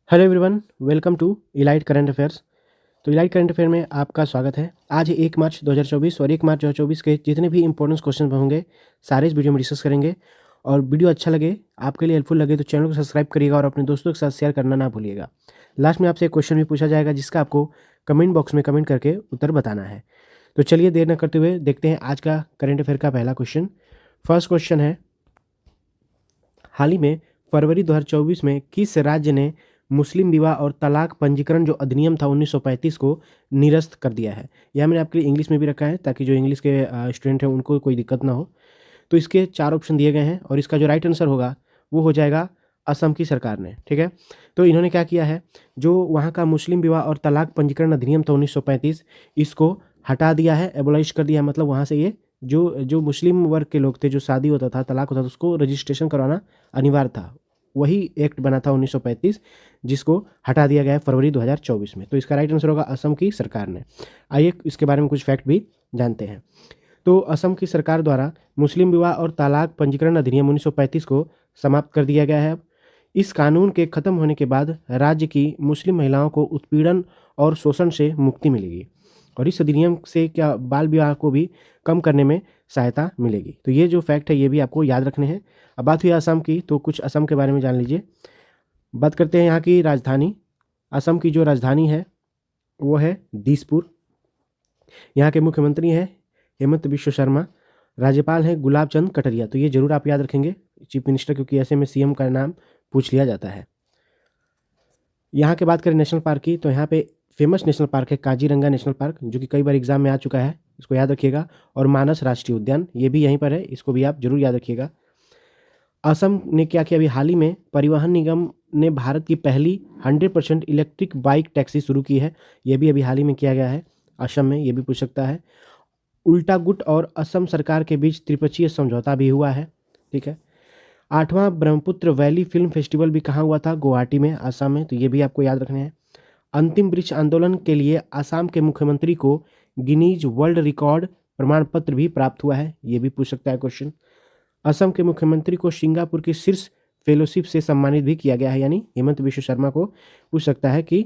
Hello everyone, welcome to elite current affairs. तो elite current affair में आपका स्वागत है। आज 1 मार्च 2024 और 1 मार्च 2024 के जितने भी इंपॉर्टेंट क्वेश्चन होंगे सारे इस वीडियो में डिस्कस करेंगे। और वीडियो अच्छा लगे, आपके लिए हेल्पफुल लगे तो चैनल को सब्सक्राइब करिएगा और अपने दोस्तों के साथ शेयर करना ना भूलिएगा। लास्ट में आपसे एक क्वेश्चन भी पूछा जाएगा जिसका आपको कमेंट बॉक्स में कमेंट करके उत्तर बताना है। तो चलिए देर न करते हुए देखते हैं आज का करंट अफेयर का पहला क्वेश्चन। फर्स्ट क्वेश्चन है, हाल ही में फरवरी 2024 में किस राज्य ने मुस्लिम विवाह और तलाक पंजीकरण जो अधिनियम था 1935 को निरस्त कर दिया है? यह मैंने आपके लिए इंग्लिश में भी रखा है ताकि जो इंग्लिश के स्टूडेंट हैं उनको कोई दिक्कत ना हो। तो इसके 4 ऑप्शन दिए गए हैं और इसका जो राइट आंसर होगा वो हो जाएगा असम की सरकार ने। ठीक है, तो इन्होंने क्या किया है, जो वहाँ का मुस्लिम विवाह और तलाक पंजीकरण अधिनियम था 1935, इसको हटा दिया है, एबोलिश कर दिया है। मतलब वहाँ से ये जो जो मुस्लिम वर्ग के लोग थे, जो शादी होता था, तलाक होता था, उसको रजिस्ट्रेशन करवाना अनिवार्य था। वही एक्ट बना था 1935 जिसको हटा दिया गया है फरवरी 2024 में। तो इसका राइट आंसर होगा असम की सरकार ने। आइए इसके बारे में कुछ फैक्ट भी जानते हैं। तो असम की सरकार द्वारा मुस्लिम विवाह और तलाक पंजीकरण अधिनियम 1935 को समाप्त कर दिया गया है। अब इस कानून के खत्म होने के बाद राज्य की मुस्लिम महिलाओं को उत्पीड़न और शोषण से मुक्ति मिलेगी और इस अधिनियम से क्या बाल विवाह को भी कम करने में सहायता मिलेगी। तो ये जो फैक्ट है ये भी आपको याद रखने हैं। अब बात हुई असम की, तो कुछ असम के बारे में जान लीजिए। बात करते हैं यहाँ की राजधानी। असम की जो राजधानी है वो है दिसपुर। यहाँ के मुख्यमंत्री हैं हेमंत बिश्व शर्मा। राज्यपाल हैं गुलाब चंद कटारिया। तो ये जरूर आप याद रखेंगे, चीफ मिनिस्टर, क्योंकि ऐसे में सीएम का नाम पूछ लिया जाता है। यहाँ के बात करें नेशनल पार्क की, तो यहाँ पे फेमस नेशनल पार्क है काजीरंगा नेशनल पार्क, जो कि कई बार एग्जाम में आ चुका है, इसको याद रखिएगा। और मानस राष्ट्रीय उद्यान, ये भी यहीं पर है, इसको भी आप जरूर याद रखिएगा। असम ने क्या किया, अभी हाल ही में परिवहन निगम ने भारत की पहली 100% इलेक्ट्रिक बाइक टैक्सी शुरू की है। ये भी अभी हाल ही में किया गया है असम में, ये भी पूछ सकता है। उल्टा गुट और असम सरकार के बीच त्रिपक्षीय समझौता भी हुआ है। ठीक है, 8वां ब्रह्मपुत्र वैली फिल्म फेस्टिवल भी कहाँ हुआ था? गुवाहाटी में, आसाम में। तो ये भी आपको याद रखने हैं। अंतिम वृक्ष आंदोलन के लिए आसाम के मुख्यमंत्री को गिनीज वर्ल्ड रिकॉर्ड प्रमाण पत्र भी प्राप्त हुआ है। ये भी पूछ सकता है क्वेश्चन। असम के मुख्यमंत्री को सिंगापुर की शीर्ष फेलोशिप से सम्मानित भी किया गया है, यानी हेमंत बिश्व शर्मा को पूछ सकता है कि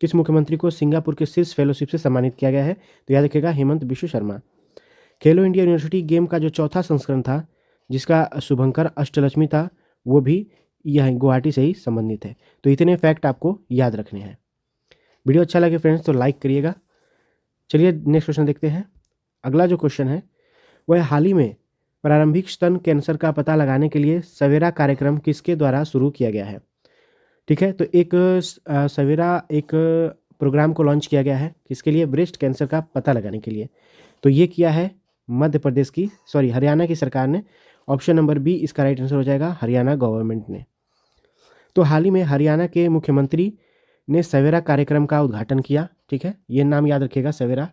किस मुख्यमंत्री को सिंगापुर के शीर्ष फेलोशिप से सम्मानित किया गया है? तो याद रखिएगा हेमंत बिश्व शर्मा। खेलो इंडिया यूनिवर्सिटी गेम का जो चौथा संस्करण था, जिसका शुभंकर अष्टलक्ष्मी था, वो भी यह गुवाहाटी से ही संबंधित है। तो इतने फैक्ट आपको याद रखने हैं। वीडियो अच्छा लगे फ्रेंड्स तो लाइक करिएगा। चलिए नेक्स्ट क्वेश्चन देखते हैं। अगला जो क्वेश्चन है वह हाल ही में प्रारंभिक स्तन कैंसर का पता लगाने के लिए सवेरा कार्यक्रम किसके द्वारा शुरू किया गया है? ठीक है, तो एक सवेरा एक प्रोग्राम को लॉन्च किया गया है, किसके लिए? ब्रेस्ट कैंसर का पता लगाने के लिए। तो ये किया है मध्य प्रदेश की, हरियाणा की सरकार ने। ऑप्शन नंबर बी इसका राइट आंसर हो जाएगा, हरियाणा गवर्नमेंट ने। तो हाल ही में हरियाणा के मुख्यमंत्री ने सवेरा कार्यक्रम का उद्घाटन किया। ठीक है, ये नाम याद रखिएगा, सवेरा।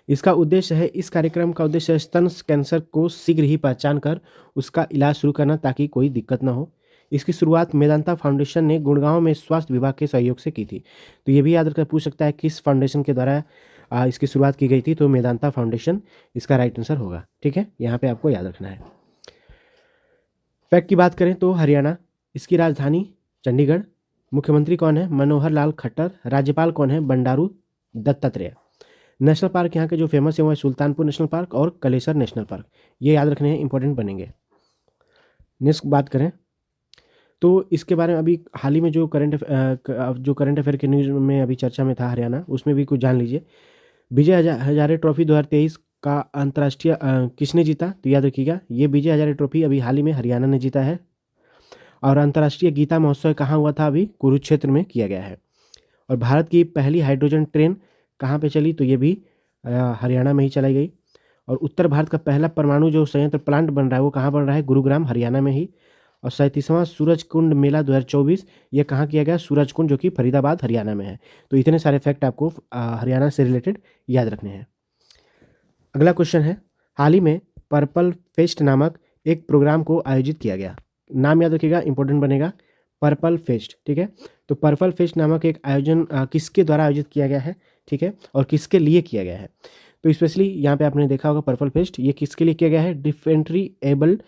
इसका उद्देश्य है, इस कार्यक्रम का उद्देश्य है स्तन कैंसर को शीघ्र ही पहचान कर उसका इलाज शुरू करना ताकि कोई दिक्कत ना हो। इसकी शुरुआत मेदांता फाउंडेशन ने गुड़गांव में स्वास्थ्य विभाग के सहयोग से की थी। तो ये भी याद रखकर पूछ सकता है किस फाउंडेशन के द्वारा इसकी शुरुआत की गई थी? तो मेदांता फाउंडेशन इसका राइट आंसर होगा। ठीक है, यहाँ पे आपको याद रखना है। फैक्ट की बात करें तो हरियाणा, इसकी राजधानी चंडीगढ़। मुख्यमंत्री कौन है? मनोहर लाल खट्टर। राज्यपाल कौन है? बंडारू दत्तात्रेय। नेशनल पार्क यहाँ के जो फेमस है वो है सुल्तानपुर नेशनल पार्क और कलेसर नेशनल पार्क। ये याद रखने हैं, इंपॉर्टेंट बनेंगे। नेक्स्ट बात करें तो इसके बारे में अभी हाल ही में जो करंट अफेयर के न्यूज़ में अभी चर्चा में था हरियाणा, उसमें भी कुछ जान लीजिए। विजय हजारे ट्रॉफी 2023 का अंतर्राष्ट्रीय किसने जीता? तो याद रखिएगा, ये विजय हजारे ट्रॉफी अभी हाल ही में हरियाणा ने जीता है। और अंतर्राष्ट्रीय गीता महोत्सव कहाँ हुआ था? अभी कुरुक्षेत्र में किया गया है। और भारत की पहली हाइड्रोजन ट्रेन कहाँ पे चली? तो ये भी हरियाणा में ही चलाई गई। और उत्तर भारत का पहला परमाणु जो संयंत्र प्लांट बन रहा है वो कहाँ बन रहा है? गुरुग्राम, हरियाणा में ही। और 37वां सूरज कुंड मेला 2024 ये कहाँ किया गया? सूरज कुंड, जो कि फरीदाबाद, हरियाणा में है। तो इतने सारे फैक्ट आपको हरियाणा से रिलेटेड याद रखने हैं। अगला क्वेश्चन है, हाल ही में पर्पल फेस्ट नामक एक प्रोग्राम को आयोजित किया गया। नाम याद रखिएगा, इंपॉर्टेंट बनेगा, पर्पल फेस्ट। ठीक है, तो पर्पल फेस्ट नामक एक आयोजन किसके द्वारा आयोजित किया गया है? ठीक है, और किसके लिए किया गया है? तो स्पेशली यहाँ पे आपने देखा होगा पर्पल फेस्ट, ये किसके लिए किया गया है? डिफरेंटली एबल्ड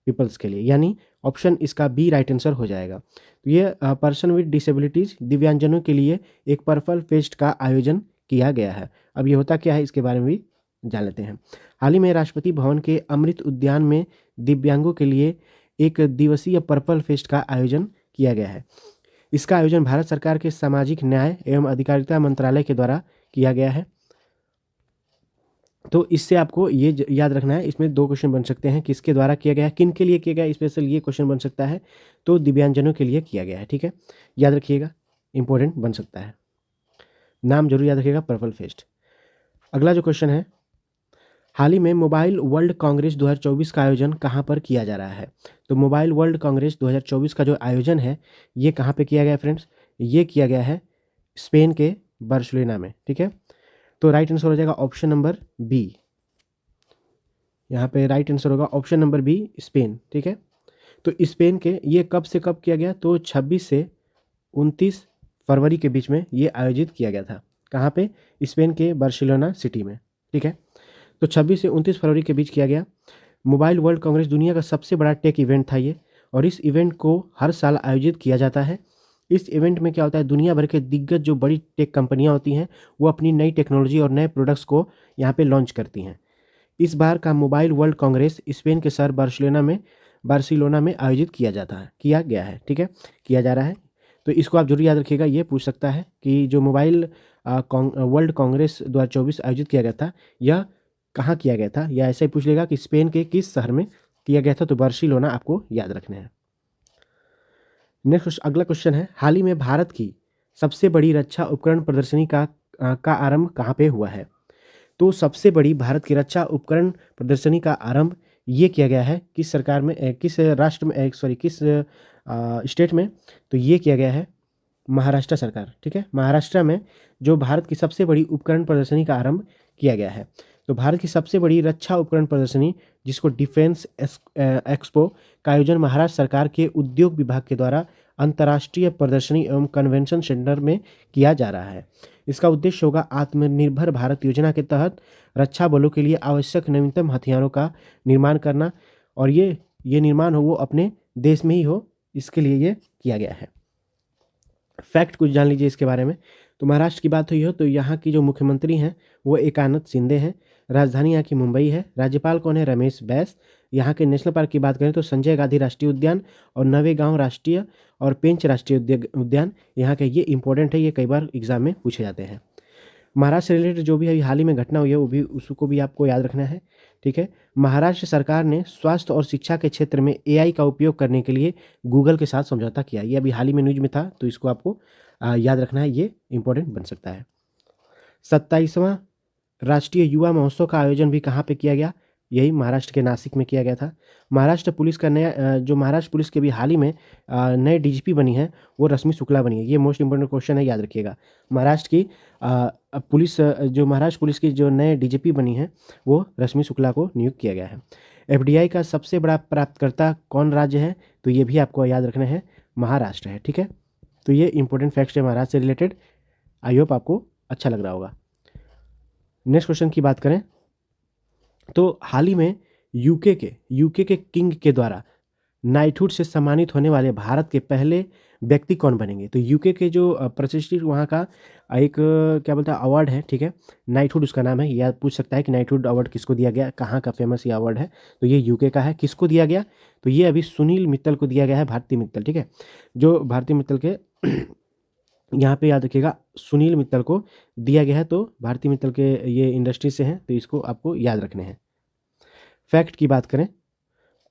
पीपल्स के लिए, यानी ऑप्शन इसका बी राइट आंसर हो जाएगा। तो ये पर्सन विद डिसेबिलिटीज़ दिव्यांगजनों के लिए एक पर्पल फेस्ट का आयोजन किया गया है। अब ये होता क्या है इसके बारे में भी जान लेते हैं। हाल ही में राष्ट्रपति भवन के अमृत उद्यान में दिव्यांगों के लिए एक दिवसीय पर्पल फेस्ट का आयोजन किया गया है। इसका आयोजन भारत सरकार के सामाजिक न्याय एवं अधिकारिता मंत्रालय के द्वारा किया गया है। तो इससे आपको ये याद रखना है, इसमें 2 क्वेश्चन बन सकते हैं, किसके द्वारा किया गया है, किन के लिए किया गया है, स्पेशल ये क्वेश्चन बन सकता है। तो दिव्यांगजनों के लिए किया गया है, ठीक है, याद रखिएगा, इंपॉर्टेंट बन सकता है, नाम जरूर याद रखिएगा, पर्पल फेस्ट। अगला जो क्वेश्चन है, हाल ही में मोबाइल वर्ल्ड कांग्रेस 2024 का आयोजन कहाँ पर किया जा रहा है। तो मोबाइल वर्ल्ड कांग्रेस 2024 का जो आयोजन है ये कहाँ पे किया गया फ्रेंड्स, ये किया गया है स्पेन के बार्सिलोना में, ठीक है। तो राइट आंसर हो जाएगा ऑप्शन नंबर बी, यहाँ पे राइट आंसर होगा ऑप्शन नंबर बी, स्पेन, ठीक है। तो स्पेन के ये कब से कब किया गया, तो 26 से 29 फरवरी के बीच में ये आयोजित किया गया था। कहाँ पे, स्पेन के बार्सिलोना सिटी में, ठीक है। तो 26 से 29 फरवरी के बीच किया गया। मोबाइल वर्ल्ड कांग्रेस दुनिया का सबसे बड़ा टेक इवेंट था ये, और इस इवेंट को हर साल आयोजित किया जाता है। इस इवेंट में क्या होता है, दुनिया भर के दिग्गज जो बड़ी टेक कंपनियां होती हैं वो अपनी नई टेक्नोलॉजी और नए प्रोडक्ट्स को यहाँ पे लॉन्च करती हैं। इस बार का मोबाइल वर्ल्ड कांग्रेस स्पेन के शहर बार्सिलोना में आयोजित किया गया है, ठीक है, किया जा रहा है। तो इसको आप जरूर याद रखिएगा, ये पूछ सकता है कि जो मोबाइल वर्ल्ड कांग्रेस 2024 आयोजित किया गया था यह कहाँ किया गया था, या ऐसा ही पूछ लेगा कि स्पेन के किस शहर में किया गया था। तो बार्सिलोना आपको याद रखना है। नेक्स्ट अगला क्वेश्चन है, हाल ही में भारत की सबसे बड़ी रक्षा उपकरण प्रदर्शनी का आरंभ कहाँ पे हुआ है। तो सबसे बड़ी भारत की रक्षा उपकरण प्रदर्शनी का आरंभ ये किया गया है किस सरकार में, किस राष्ट्र में, किस स्टेट में, तो ये किया गया है महाराष्ट्र सरकार, ठीक है। महाराष्ट्र में जो भारत की सबसे बड़ी उपकरण प्रदर्शनी का आरंभ किया गया है। तो भारत की सबसे बड़ी रक्षा उपकरण प्रदर्शनी जिसको डिफेंस एक्सपो का आयोजन महाराष्ट्र सरकार के उद्योग विभाग के द्वारा अंतर्राष्ट्रीय प्रदर्शनी एवं कन्वेंशन सेंटर में किया जा रहा है। इसका उद्देश्य होगा आत्मनिर्भर भारत योजना के तहत रक्षा बलों के लिए आवश्यक नवीनतम हथियारों का निर्माण करना, और ये निर्माण हो वो अपने देश में ही हो, इसके लिए ये किया गया है। फैक्ट कुछ जान लीजिए इसके बारे में। तो महाराष्ट्र की बात हुई हो तो यहाँ की जो मुख्यमंत्री हैं वो एकनाथ शिंदे हैं, राजधानी यहाँ की मुंबई है, राज्यपाल कौन है, रमेश बैस। यहाँ के नेशनल पार्क की बात करें तो संजय गांधी राष्ट्रीय उद्यान और नवेगांव राष्ट्रीय और पेंच राष्ट्रीय उद्यान यहाँ के, ये इंपॉर्टेंट है, ये कई बार एग्जाम में पूछे जाते हैं। महाराष्ट्र से रिलेटेड जो भी अभी हाल ही में घटना हुई है वो भी उसको भी आपको याद रखना है, ठीक है। महाराष्ट्र सरकार ने स्वास्थ्य और शिक्षा के क्षेत्र में AI का उपयोग करने के लिए गूगल के साथ समझौता किया। ये अभी हाल ही में न्यूज में था, तो इसको आपको याद रखना है, ये इंपॉर्टेंट बन सकता है। 27वां राष्ट्रीय युवा महोत्सव का आयोजन भी कहाँ पे किया गया, यही महाराष्ट्र के नासिक में किया गया था। महाराष्ट्र पुलिस का नया जो महाराष्ट्र पुलिस के भी हाल ही में नए DGP बनी है वो रश्मि शुक्ला बनी है। ये मोस्ट इंपॉर्टेंट क्वेश्चन है, याद रखिएगा। महाराष्ट्र की पुलिस जो महाराष्ट्र पुलिस की जो नए DGP बनी है वो रश्मि शुक्ला को नियुक्त किया गया है। FDI का सबसे बड़ा प्राप्तकर्ता कौन राज्य है, तो ये भी आपको याद रखना है, महाराष्ट्र है, ठीक है। तो ये इंपॉर्टेंट फैक्ट्स है महाराष्ट्र से रिलेटेड, आई होप आपको अच्छा लग रहा होगा। नेक्स्ट क्वेश्चन की बात करें तो हाल ही में यूके के किंग के द्वारा नाइटहुड से सम्मानित होने वाले भारत के पहले व्यक्ति कौन बनेंगे। तो यूके के जो प्रतिष्ठित वहाँ का एक क्या बोलते हैं अवार्ड है, ठीक है, नाइटहुड उसका नाम है। यह पूछ सकता है कि नाइटहुड अवार्ड किसको दिया गया, कहाँ का फेमस ये अवार्ड है, तो ये यूके का है। किसको दिया गया, तो ये अभी सुनील मित्तल को दिया गया है, भारती मित्तल, ठीक है, जो भारती मित्तल के यहाँ पे याद रखिएगा सुनील मित्तल को दिया गया है। तो भारती मित्तल के ये इंडस्ट्री से हैं, तो इसको आपको याद रखने हैं। फैक्ट की बात करें,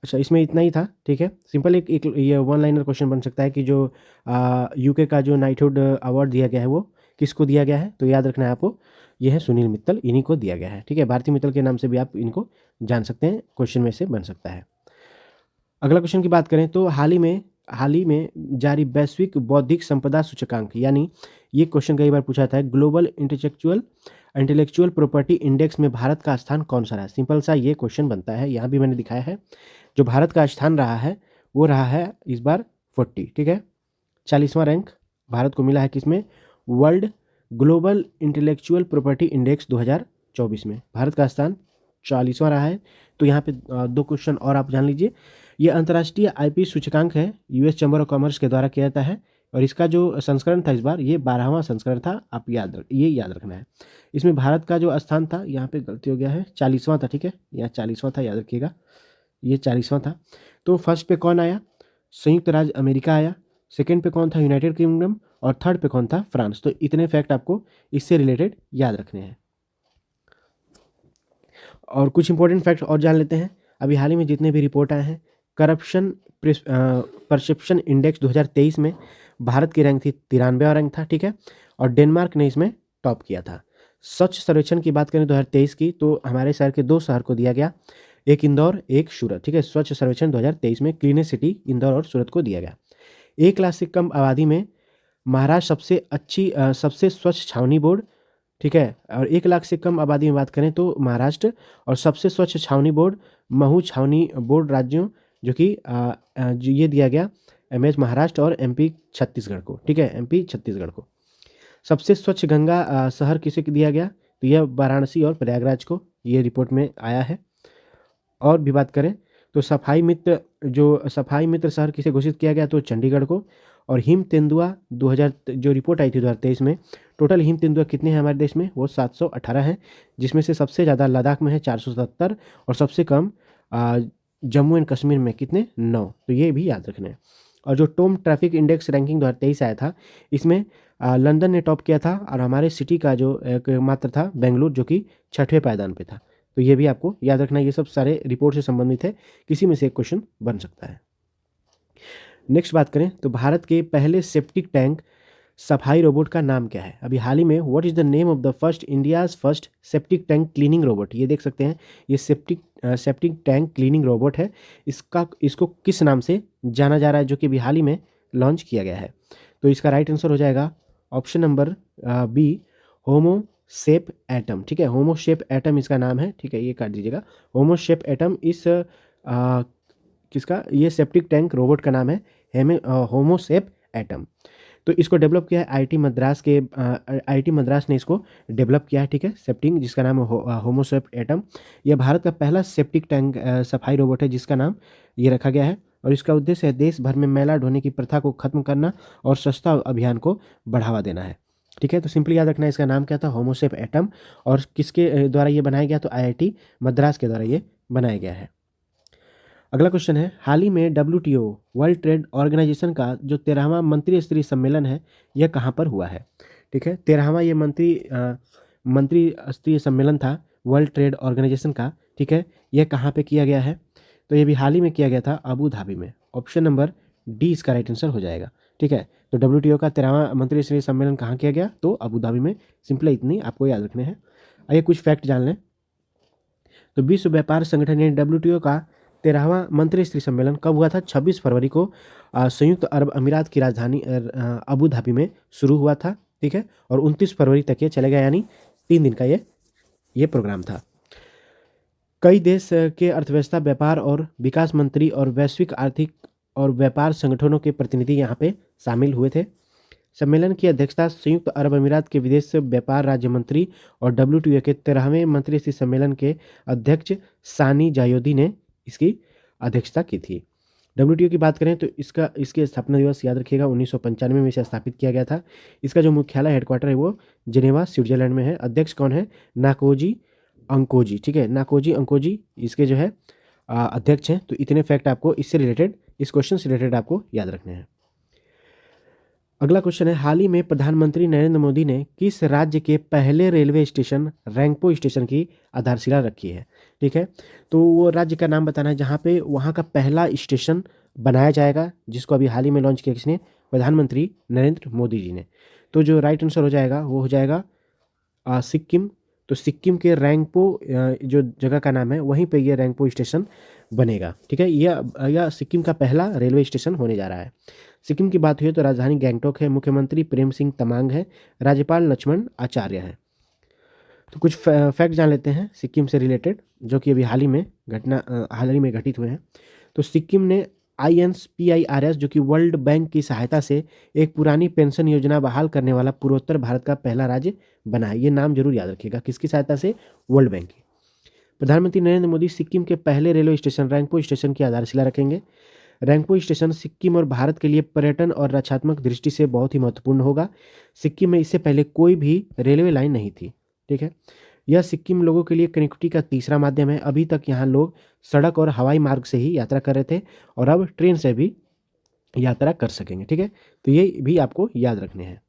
अच्छा इसमें इतना ही था, ठीक है। सिंपल एक ये 1 लाइनर क्वेश्चन बन सकता है कि जो यूके का जो नाइटहुड अवार्ड दिया गया है वो किसको दिया गया है, तो याद रखना है आपको, ये है सुनील मित्तल, इन्हीं को दिया गया है, ठीक है। भारती मित्तल के नाम से भी आप इनको जान सकते हैं, क्वेश्चन में से बन सकता है। अगला क्वेश्चन की बात करें तो हाल ही में जारी वैश्विक बौद्धिक संपदा सूचकांक, यानी ये क्वेश्चन कई बार पूछा था, ग्लोबल इंटेलेक्चुअल प्रॉपर्टी इंडेक्स में भारत का स्थान कौन सा रहा है। सिंपल सा ये क्वेश्चन बनता है, यहाँ भी मैंने दिखाया है। जो भारत का स्थान रहा है वो रहा है इस बार 40, ठीक है, 40वां रैंक भारत को मिला है किसमें, world global intellectual property index 2024 में भारत का स्थान 40वां रहा है। तो यहाँ पे 2 क्वेश्चन और आप जान लीजिए। ये अंतर्राष्ट्रीय आईपी सूचकांक है, यूएस चैम्बर ऑफ कॉमर्स के द्वारा किया जाता है और इसका जो संस्करण था इस बार ये 12वां संस्करण था। आप ये याद रखना है। इसमें भारत का जो स्थान था, यहाँ पे गलती हो गया है, 40वां था। ठीक है, यहाँ 40वां था, याद रखिएगा, ये 40वां था। तो फर्स्ट पे कौन आया? संयुक्त राज्य अमेरिका आया। सेकंड पे कौन था? United kingdom. और थर्ड पे कौन था? फ्रांस। तो इतने फैक्ट आपको इससे रिलेटेड याद रखने हैं। और कुछ इंपॉर्टेंट फैक्ट और जान लेते हैं। अभी हाल ही में जितने भी रिपोर्ट आए हैं, करप्शन परसेप्शन इंडेक्स 2023 में भारत की रैंक थी 93वां रैंक था। ठीक है, और डेनमार्क ने इसमें टॉप किया था। स्वच्छ सर्वेक्षण की बात करें 2023 की, तो हमारे शहर के 2 शहर को दिया गया, एक इंदौर, एक सूरत। ठीक है, स्वच्छ सर्वेक्षण 2023 में क्लीनेस्ट सिटी इंदौर और सूरत को दिया गया। 1 लाख से कम आबादी में महाराष्ट्र सबसे स्वच्छ छावनी बोर्ड। ठीक है, और 1 लाख से कम आबादी में बात करें तो महाराष्ट्र, और सबसे स्वच्छ छावनी बोर्ड महू छावनी बोर्ड राज्यों, जो कि जो ये दिया गया एमएच महाराष्ट्र और एमपी छत्तीसगढ़ को। ठीक है, एमपी छत्तीसगढ़ को। सबसे स्वच्छ गंगा शहर किसे दिया गया? तो यह वाराणसी और प्रयागराज को, ये रिपोर्ट में आया है। और भी बात करें तो सफाई मित्र शहर किसे घोषित किया गया? तो चंडीगढ़ को। और हिम तेंदुआ 2000 जो रिपोर्ट आई थी 2023 में, टोटल हिम तेंदुआ कितने हैं हमारे देश में? वो 718 हैं, जिसमें से सबसे ज़्यादा लद्दाख में है 477 और सबसे कम जम्मू एंड कश्मीर में कितने? 9। तो ये भी याद रखना है। और जो टोम ट्रैफिक इंडेक्स रैंकिंग 2023 आया था, इसमें लंदन ने टॉप किया था और हमारे सिटी का जो एकमात्र था बेंगलुरु, जो कि 6वें पायदान पे था। तो ये भी आपको याद रखना है। ये सब सारे रिपोर्ट से संबंधित है, किसी में से एक क्वेश्चन बन सकता है। नेक्स्ट बात करें तो भारत के पहले सेप्टिक टैंक सफाई रोबोट का नाम क्या है? अभी हाल ही में what is the name of the India's first septic tank cleaning robot? ये देख सकते हैं, ये सेप्टिक टैंक क्लीनिंग रोबोट है। इसको किस नाम से जाना जा रहा है, जो कि अभी हाल ही में लॉन्च किया गया है? तो इसका राइट आंसर हो जाएगा ऑप्शन नंबर बी, होमो शेप एटम। ठीक है, होमो शेप एटम इसका नाम है। ठीक है, ये काट दीजिएगा, होमो शेप एटम इस किसका? ये सेप्टिक टैंक रोबोट का नाम है, होमो शेप एटम। तो इसको डेवलप किया है आईआईटी मद्रास ने इसको डेवलप किया है। ठीक है, सेप्टिक, जिसका नाम है होमो शेप एटम। यह भारत का पहला सेप्टिक टैंक सफाई रोबोट है, जिसका नाम ये रखा गया है। और इसका उद्देश्य है देश भर में मैला ढोने की प्रथा को खत्म करना और स्वच्छता अभियान को बढ़ावा देना है। ठीक है, तो सिंपली याद रखना है इसका नाम क्या था? होमो शेप एटम। और किसके द्वारा ये बनाया गया? तो आईआईटी मद्रास के द्वारा ये बनाया गया है। अगला क्वेश्चन है, हाल ही में WTO वर्ल्ड ट्रेड ऑर्गेनाइजेशन का जो 13वां मंत्री स्तरीय सम्मेलन है, यह कहाँ पर हुआ है? ठीक है, 13वां ये मंत्री स्तरीय सम्मेलन था वर्ल्ड ट्रेड ऑर्गेनाइजेशन का। ठीक है, यह कहाँ पे किया गया है? तो ये भी हाल ही में किया गया था अबू धाबी में। ऑप्शन नंबर डी इसका राइट आंसर हो जाएगा। ठीक है, तो WTO का 13वां मंत्री स्तरीय सम्मेलन कहाँ किया गया? तो अबू धाबी में। सिंपली इतनी आपको याद रखने हैं। आइए कुछ फैक्ट जान लें। तो विश्व व्यापार संगठन यानी WTO का 13वां मंत्री स्तरीय सम्मेलन कब हुआ था? 26 फरवरी को संयुक्त अरब अमीरात की राजधानी अबू धाबी में शुरू हुआ था। ठीक है, और 29 फरवरी तक ये चलेगा, यानी 3 दिन का ये प्रोग्राम था। कई देश के अर्थव्यवस्था, व्यापार और विकास मंत्री और वैश्विक आर्थिक और व्यापार संगठनों के प्रतिनिधि यहाँ पे शामिल हुए थे। सम्मेलन की अध्यक्षता संयुक्त अरब अमीरात के विदेश व्यापार राज्य मंत्री और WTO के 13वें मंत्रिस्तरीय सम्मेलन के अध्यक्ष सानी जायोदी ने इसकी अध्यक्षता की थी। WTO की बात करें तो इसके स्थापना दिवस याद रखिएगा 1995 में इसे स्थापित किया गया था। इसका जो मुख्यालय हेडक्वार्टर है वो जिनेवा स्विट्जरलैंड में है। अध्यक्ष कौन है? नाकोजी अंकोजी। ठीक है, नाकोजी अंकोजी इसके जो है अध्यक्ष हैं। तो इतने फैक्ट आपको इससे रिलेटेड, इस क्वेश्चन से रिलेटेड आपको याद रखने हैं। अगला क्वेश्चन है, हाल ही में प्रधानमंत्री नरेंद्र मोदी ने किस राज्य के पहले रेलवे स्टेशन रैंगपो स्टेशन की आधारशिला रखी है? ठीक है, तो वो राज्य का नाम बताना है जहाँ पे वहाँ का पहला स्टेशन बनाया जाएगा, जिसको अभी हाल ही में लॉन्च किया किसने? प्रधानमंत्री नरेंद्र मोदी जी ने। तो जो राइट आंसर हो जाएगा वो हो जाएगा सिक्किम। तो सिक्किम के रैंगपो जो जगह का नाम है, वहीं पे ये रैंगपो स्टेशन बनेगा। ठीक है, यह सिक्किम का पहला रेलवे स्टेशन होने जा रहा है। सिक्किम की बात हुई तो राजधानी गैंगटोक है, मुख्यमंत्री प्रेम सिंह तमांग है, राज्यपाल लक्ष्मण आचार्य हैं। तो कुछ फैक्ट जान लेते हैं सिक्किम से रिलेटेड, जो कि अभी हाल ही में घटित हुए हैं। तो सिक्किम ने INPIRS जो कि वर्ल्ड बैंक की सहायता से एक पुरानी पेंशन योजना बहाल करने वाला पूर्वोत्तर भारत का पहला राज्य बना है। ये नाम जरूर याद रखिएगा, किसकी सहायता से? वर्ल्ड बैंक की। प्रधानमंत्री नरेंद्र मोदी सिक्किम के पहले रेलवे स्टेशन रैंगपो स्टेशन की आधारशिला रखेंगे। रैंगपो स्टेशन सिक्किम और भारत के लिए पर्यटन और रक्षात्मक दृष्टि से बहुत ही महत्वपूर्ण होगा। सिक्किम में इससे पहले कोई भी रेलवे लाइन नहीं थी। ठीक है, यह सिक्किम लोगों के लिए कनेक्टिविटी का तीसरा माध्यम है। अभी तक यहाँ लोग सड़क और हवाई मार्ग से ही यात्रा कर रहे थे और अब ट्रेन से भी यात्रा कर सकेंगे। ठीक है, तो ये भी आपको याद रखने हैं।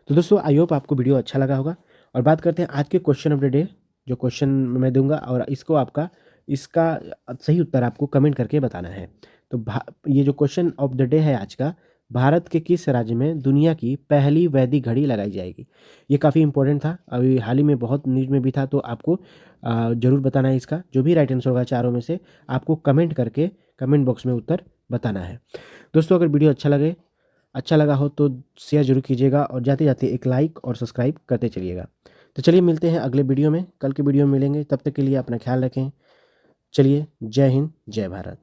तो दोस्तों आई होप आपको वीडियो अच्छा लगा होगा। और बात करते हैं आज के क्वेश्चन ऑफ द डे। जो क्वेश्चन मैं दूंगा और इसका सही उत्तर आपको कमेंट करके बताना है। तो ये जो क्वेश्चन ऑफ द डे है आज का, भारत के किस राज्य में दुनिया की पहली वैदिक घड़ी लगाई जाएगी। ये काफ़ी इंपॉर्टेंट था, अभी हाल ही में बहुत न्यूज में भी था, तो आपको ज़रूर बताना है। इसका जो भी राइट आंसर होगा चारों में से आपको कमेंट करके कमेंट बॉक्स में उत्तर बताना है। दोस्तों अगर वीडियो अच्छा लगा हो तो शेयर जरूर कीजिएगा और जाते जाते एक लाइक और सब्सक्राइब करते चलिएगा। तो चलिए मिलते हैं अगले वीडियो में, कल के वीडियो में मिलेंगे। तब तक के लिए अपना ख्याल रखें। चलिए, जय हिंद, जय भारत।